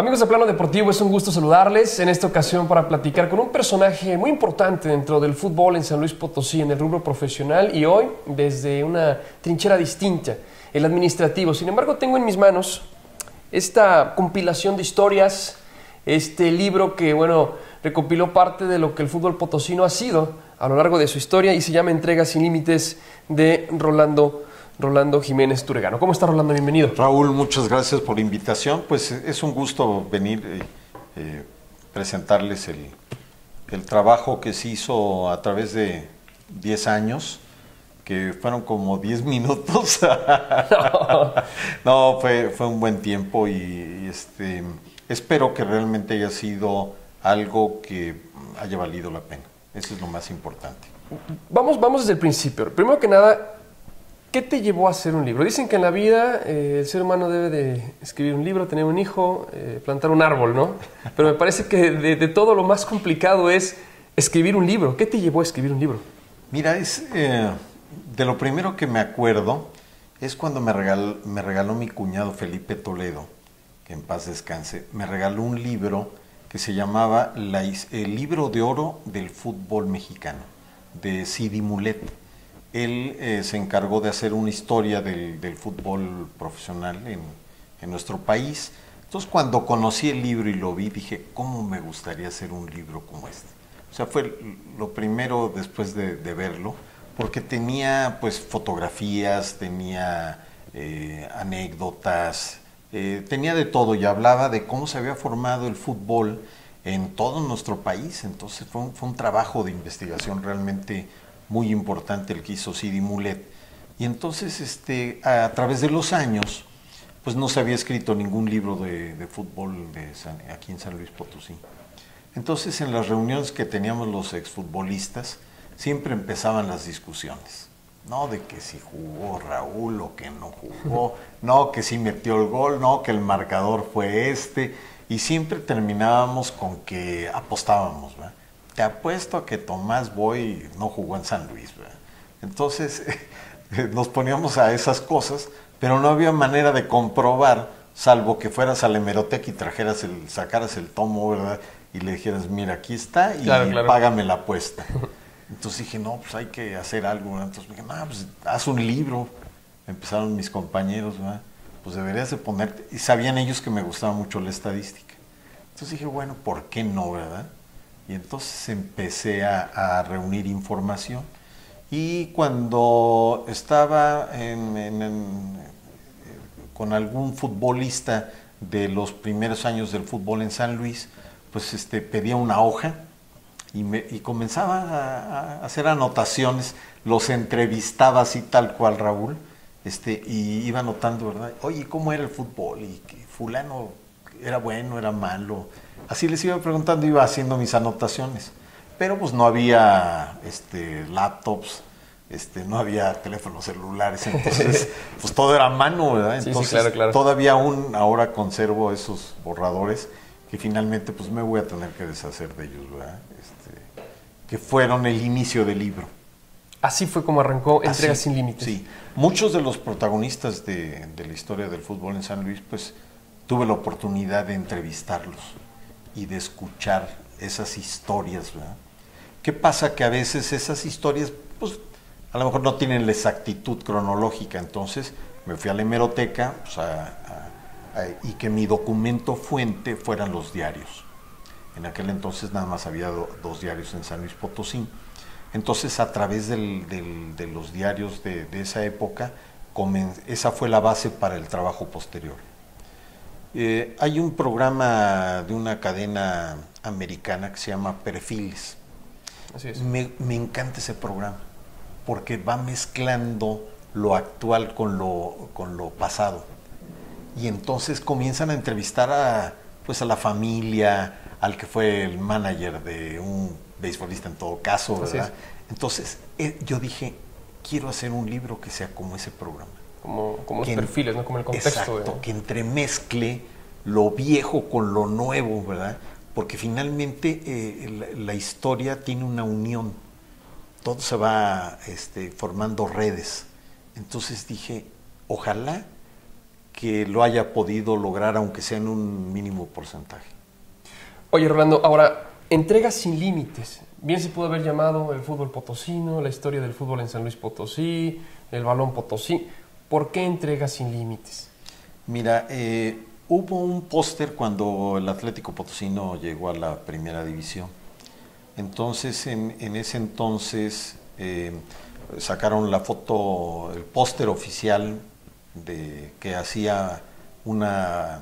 Amigos de Plano Deportivo, es un gusto saludarles en esta ocasión para platicar con un personaje muy importante dentro del fútbol en San Luis Potosí, en el rubro profesional, y hoy desde una trinchera distinta, el administrativo. Sin embargo, tengo en mis manos esta compilación de historias, este libro que, recopiló parte de lo que el fútbol potosino ha sido a lo largo de su historia y se llama Entrega sin Límites, de Rolando Jiménez Turegano. ¿Cómo está, Rolando? Bienvenido. Raúl, muchas gracias por la invitación. Pues es un gusto venir presentarles el trabajo que se hizo a través de 10 años, que fueron como 10 minutos. No, fue un buen tiempo y espero que realmente haya sido algo que haya valido la pena. Eso es lo más importante. Vamos desde el principio. Primero que nada, ¿qué te llevó a hacer un libro? Dicen que en la vida el ser humano debe de escribir un libro, tener un hijo, plantar un árbol, ¿no? Pero me parece que de todo lo más complicado es escribir un libro. ¿Qué te llevó a escribir un libro? Mira, de lo primero que me acuerdo es cuando me regaló mi cuñado Felipe Toledo, que en paz descanse. Me regaló un libro que se llamaba El Libro de Oro del Fútbol Mexicano, de Sidi Mulet. Él se encargó de hacer una historia del fútbol profesional en nuestro país. Entonces, cuando conocí el libro y lo vi, dije, ¿cómo me gustaría hacer un libro como este? O sea, fue lo primero después de verlo, porque tenía pues fotografías, tenía anécdotas, tenía de todo y hablaba de cómo se había formado el fútbol en todo nuestro país. Entonces, fue un trabajo de investigación realmente muy importante el que hizo Sidi Mulet. Y entonces, a través de los años, pues no se había escrito ningún libro de fútbol aquí en San Luis Potosí. Entonces, en las reuniones que teníamos los exfutbolistas, siempre empezaban las discusiones. No, de que si jugó Raúl o que no jugó, no, que si metió el gol, no, que el marcador fue y siempre terminábamos con que apostábamos, ¿verdad? Te apuesto a que Tomás Boy no jugó en San Luis, ¿verdad? Entonces nos poníamos a esas cosas, pero no había manera de comprobar, salvo que fueras a la hemeroteca y sacaras el tomo, ¿verdad? Y le dijeras, mira, aquí está y claro. Págame la apuesta. Entonces dije, no, pues hay que hacer algo, ¿verdad? Entonces me dije, no, pues haz un libro. Empezaron mis compañeros, ¿verdad? Pues deberías de ponerte, y sabían ellos que me gustaba mucho la estadística. Entonces dije, bueno, ¿por qué no, verdad? Y entonces empecé a reunir información. Y cuando estaba con algún futbolista de los primeros años del fútbol en San Luis, pues pedía una hoja y comenzaba a hacer anotaciones, los entrevistaba así tal cual, Raúl, y iba anotando, ¿verdad? Oye, ¿cómo era el fútbol? Y que fulano era bueno, era malo. Así les iba preguntando, iba haciendo mis anotaciones. Pero pues no había laptops, no había teléfonos celulares, entonces pues todo era a mano, ¿verdad? Entonces sí, claro. Todavía ahora conservo esos borradores que finalmente pues me voy a tener que deshacer de ellos, ¿verdad? Que fueron el inicio del libro. Así fue como arrancó Entrega sin Límites. Sí, muchos de los protagonistas de la historia del fútbol en San Luis, pues tuve la oportunidad de entrevistarlos y de escuchar esas historias, ¿verdad? ¿Qué pasa? Que a veces esas historias, pues, a lo mejor no tienen la exactitud cronológica. Entonces me fui a la hemeroteca, pues, y que mi documento fuente fueran los diarios. En aquel entonces nada más había dos diarios en San Luis Potosí. Entonces, a través de los diarios de esa época, esa fue la base para el trabajo posterior. Hay un programa de una cadena americana que se llama Perfiles. Así es. Me encanta ese programa porque va mezclando lo actual con lo pasado. Y entonces comienzan a entrevistar a la familia, al que fue el manager de un beisbolista en todo caso, ¿verdad? Entonces yo dije, quiero hacer un libro que sea como ese programa. Como los perfiles, ¿no? Como el contexto. Exacto, que entremezcle lo viejo con lo nuevo, ¿verdad? Porque finalmente la historia tiene una unión. Todo se va formando redes. Entonces dije, ojalá que lo haya podido lograr, aunque sea en un mínimo porcentaje. Oye, Rolando, ahora, entregas sin límites. Bien se pudo haber llamado el fútbol potosino, la historia del fútbol en San Luis Potosí, el balón Potosí. ¿Por qué entregas sin límites? Mira, hubo un póster cuando el Atlético Potosino llegó a la primera división. Entonces, en ese entonces sacaron la foto, el póster oficial que hacía una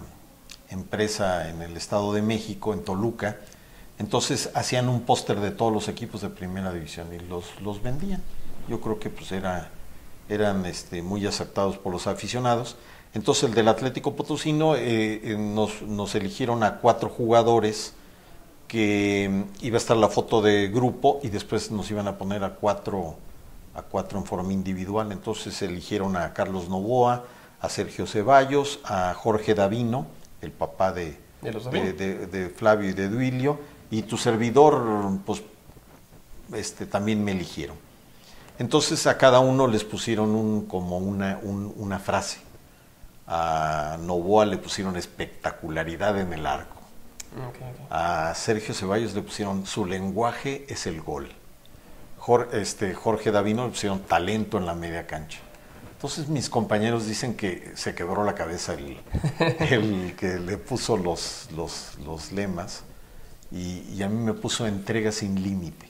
empresa en el Estado de México, en Toluca. Entonces hacían un póster de todos los equipos de primera división y los vendían. Yo creo que pues eran muy aceptados por los aficionados. Entonces el del Atlético Potosino nos eligieron a 4 jugadores, que iba a estar la foto de grupo y después nos iban a poner a cuatro en forma individual. Entonces eligieron a Carlos Novoa, a Sergio Ceballos, a Jorge Davino, el papá de Flavio y de Duilio, y tu servidor, pues también me eligieron. Entonces a cada uno les pusieron una frase. A Novoa le pusieron espectacularidad en el arco. Okay. A Sergio Ceballos le pusieron su lenguaje es el gol. Jorge Davino le pusieron talento en la media cancha. Entonces mis compañeros dicen que se quebró la cabeza el que le puso los lemas, y a mí me puso entrega sin límite.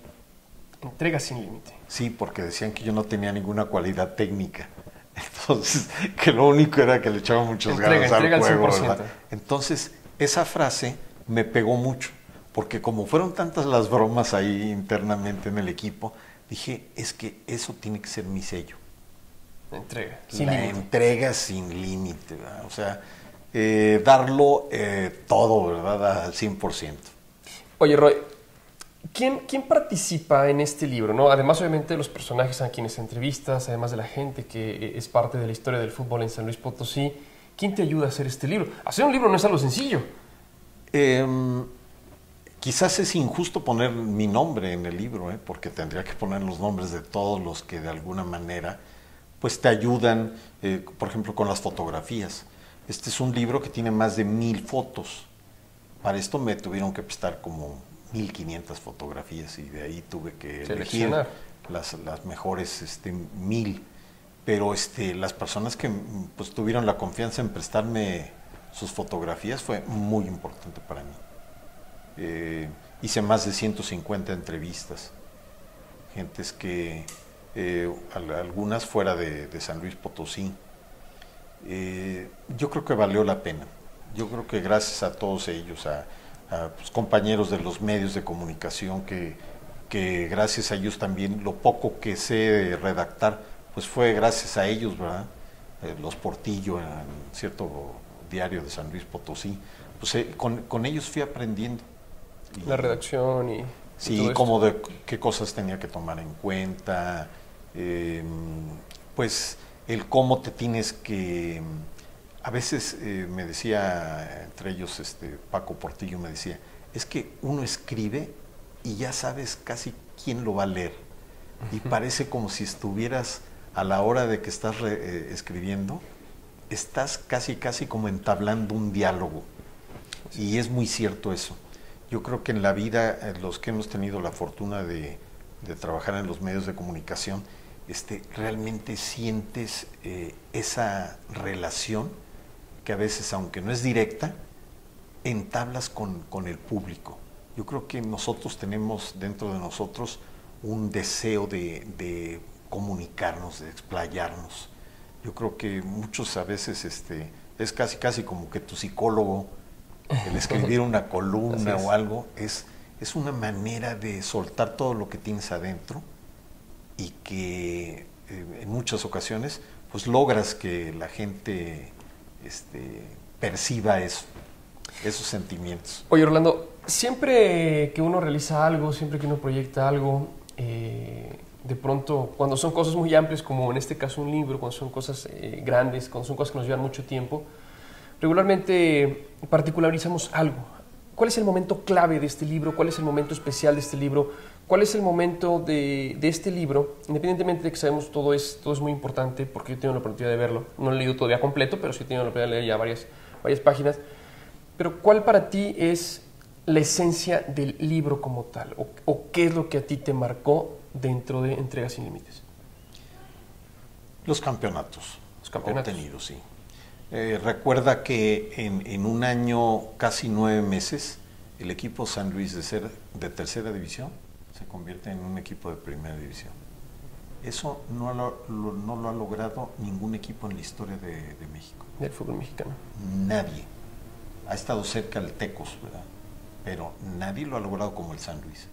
Entrega sin límite. Sí, porque decían que yo no tenía ninguna cualidad técnica. Entonces, que lo único era que le echaba muchas ganas al juego, ¿verdad? Entonces, esa frase me pegó mucho, porque como fueron tantas las bromas ahí internamente en el equipo, dije, es que eso tiene que ser mi sello. Entrega sin límite, ¿verdad? O sea, darlo todo, ¿verdad? Al 100%. Oye, Roy, ¿quién participa en este libro, ¿no? Además, obviamente, de los personajes a quienes entrevistas, además de la gente que es parte de la historia del fútbol en San Luis Potosí, ¿quién te ayuda a hacer este libro? Hacer un libro no es algo sencillo. Quizás es injusto poner mi nombre en el libro, porque tendría que poner los nombres de todos los que de alguna manera pues te ayudan, por ejemplo, con las fotografías. Este es un libro que tiene más de 1000 fotos. Para esto me tuvieron que prestar como 1500 fotografías y de ahí tuve que elegir las mejores 1000. Pero las personas que pues tuvieron la confianza en prestarme sus fotografías fue muy importante para mí. Hice más de 150 entrevistas, gentes que algunas fuera de San Luis Potosí. Yo creo que valió la pena. Yo creo que gracias a todos ellos, a pues, compañeros de los medios de comunicación, que gracias a ellos también lo poco que sé redactar, pues fue gracias a ellos, ¿verdad? Los Portillo, en cierto diario de San Luis Potosí, pues con ellos fui aprendiendo. La redacción y sí, como de qué cosas tenía que tomar en cuenta, pues el cómo te tienes que... A veces me decía, entre ellos Paco Portillo me decía, es que uno escribe y ya sabes casi quién lo va a leer. Y parece como si estuvieras a la hora de que estás escribiendo, estás casi como entablando un diálogo. Y es muy cierto eso. Yo creo que en la vida, los que hemos tenido la fortuna de trabajar en los medios de comunicación, realmente sientes esa relación que a veces, aunque no es directa, entablas con el público. Yo creo que nosotros tenemos dentro de nosotros un deseo de comunicarnos, de explayarnos. Yo creo que muchos a veces es casi como que tu psicólogo, el escribir una columna o algo, es una manera de soltar todo lo que tienes adentro y que en muchas ocasiones pues logras que la gente perciba esos sentimientos. Oye, Orlando, siempre que uno realiza algo, siempre que uno proyecta algo, de pronto, cuando son cosas muy amplias, como en este caso un libro, cuando son cosas grandes, cuando son cosas que nos llevan mucho tiempo, regularmente particularizamos algo. ¿Cuál es el momento clave de este libro? ¿Cuál es el momento especial de este libro ¿cuál es el momento de este libro? Independientemente de que sabemos todo es muy importante, porque yo tengo la oportunidad de verlo. No lo he leído todavía completo, pero sí tengo la oportunidad de leer ya varias páginas. Pero ¿cuál para ti es la esencia del libro como tal? ¿O qué es lo que a ti te marcó dentro de Entrega Sin Límites? Los campeonatos. Los campeonatos. Obtenidos, sí. Recuerda que en un año, casi 9 meses, el equipo San Luis de ser de tercera división se convierte en un equipo de primera división. Eso no lo ha logrado ningún equipo en la historia de México. Del fútbol mexicano. Nadie. Ha estado cerca el Tecos, ¿verdad? Pero nadie lo ha logrado como el San Luis.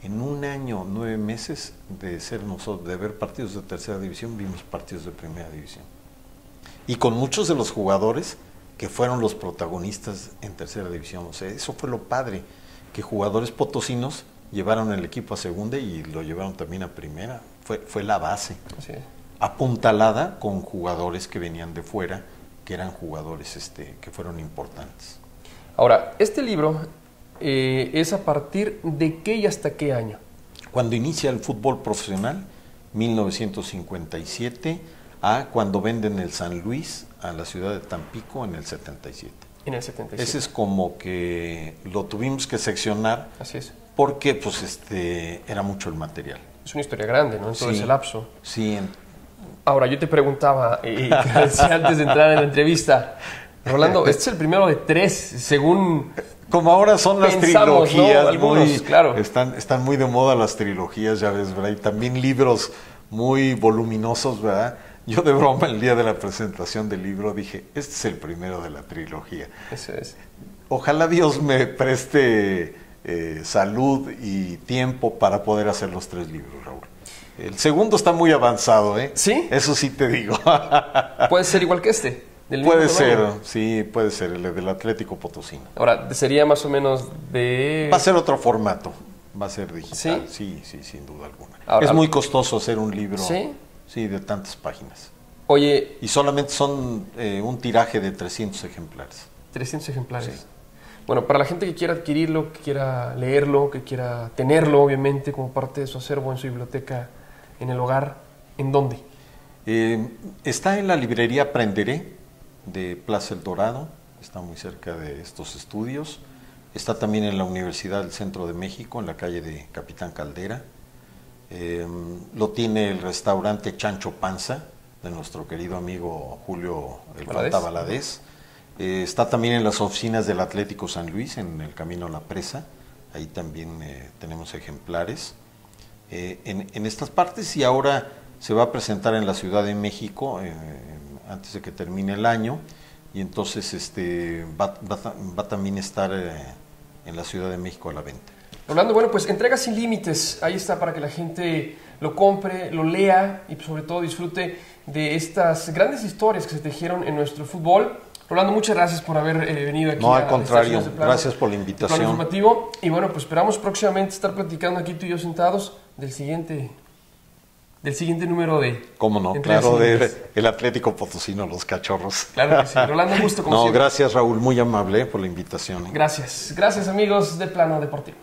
En un año, 9 meses de ser nosotros, de ver partidos de tercera división, vimos partidos de primera división. Y con muchos de los jugadores que fueron los protagonistas en tercera división. O sea, eso fue lo padre, que jugadores potosinos llevaron el equipo a segunda y lo llevaron también a primera. Fue la base. Así es. Apuntalada con jugadores que venían de fuera, que eran jugadores que fueron importantes. Ahora, este libro es a partir de qué y hasta qué año. Cuando inicia el fútbol profesional, 1957, a cuando venden el San Luis a la ciudad de Tampico en el 77. En el 77. Ese es como que lo tuvimos que seccionar. Así es. Porque pues era mucho el material. Es una historia grande, ¿no? En todo ese lapso. Sí. Ahora, yo te preguntaba, y te decía antes de entrar en la entrevista, Rolando, este es el primero de 3, según... Como ahora son las trilogías, ¿no? Algunos, claro. Están muy de moda las trilogías, ya ves, ¿verdad? Y también libros muy voluminosos, ¿verdad? Yo de broma el día de la presentación del libro dije, este es el primero de la trilogía. Ese es. Ojalá Dios me preste salud y tiempo para poder hacer los 3 libros, Raúl. El segundo está muy avanzado, ¿eh? ¿Sí? Eso sí te digo. ¿Puede ser igual que este? Puede ser, sí, puede ser, el del Atlético Potosino. Ahora, sería más o menos de... Va a ser otro formato, va a ser digital. ¿Sí? Sí, sin duda alguna. Ahora, es muy costoso hacer un libro, ¿sí? Sí, de tantas páginas. Oye... Y solamente son un tiraje de 300 ejemplares. 300 ejemplares. Sí. Bueno, para la gente que quiera adquirirlo, que quiera leerlo, que quiera tenerlo, obviamente, como parte de su acervo en su biblioteca, en el hogar, ¿en dónde? Está en la librería Aprenderé de Plaza El Dorado, está muy cerca de estos estudios. Está también en la Universidad del Centro de México, en la calle de Capitán Caldera. Lo tiene el restaurante Chancho Panza, de nuestro querido amigo Julio El Fanta Valadez. Está también en las oficinas del Atlético San Luis, en el Camino a la Presa. Ahí también tenemos ejemplares. En estas partes, y ahora se va a presentar en la Ciudad de México antes de que termine el año, y entonces va también a estar en la Ciudad de México a la venta. Rolando, bueno, pues Entrega Sin Límites, ahí está para que la gente lo compre, lo lea y sobre todo disfrute de estas grandes historias que se tejieron en nuestro fútbol. Rolando, muchas gracias por haber venido aquí. No, al contrario, gracias por la invitación. Plano Informativo. Y bueno, pues esperamos próximamente estar platicando aquí tú y yo sentados del siguiente número de... ¿Cómo no? Claro, el Atlético Potosino, los Cachorros. Claro que sí. Rolando, un gusto como siempre. Gracias, Raúl, muy amable por la invitación. Gracias amigos de Plano Deportivo.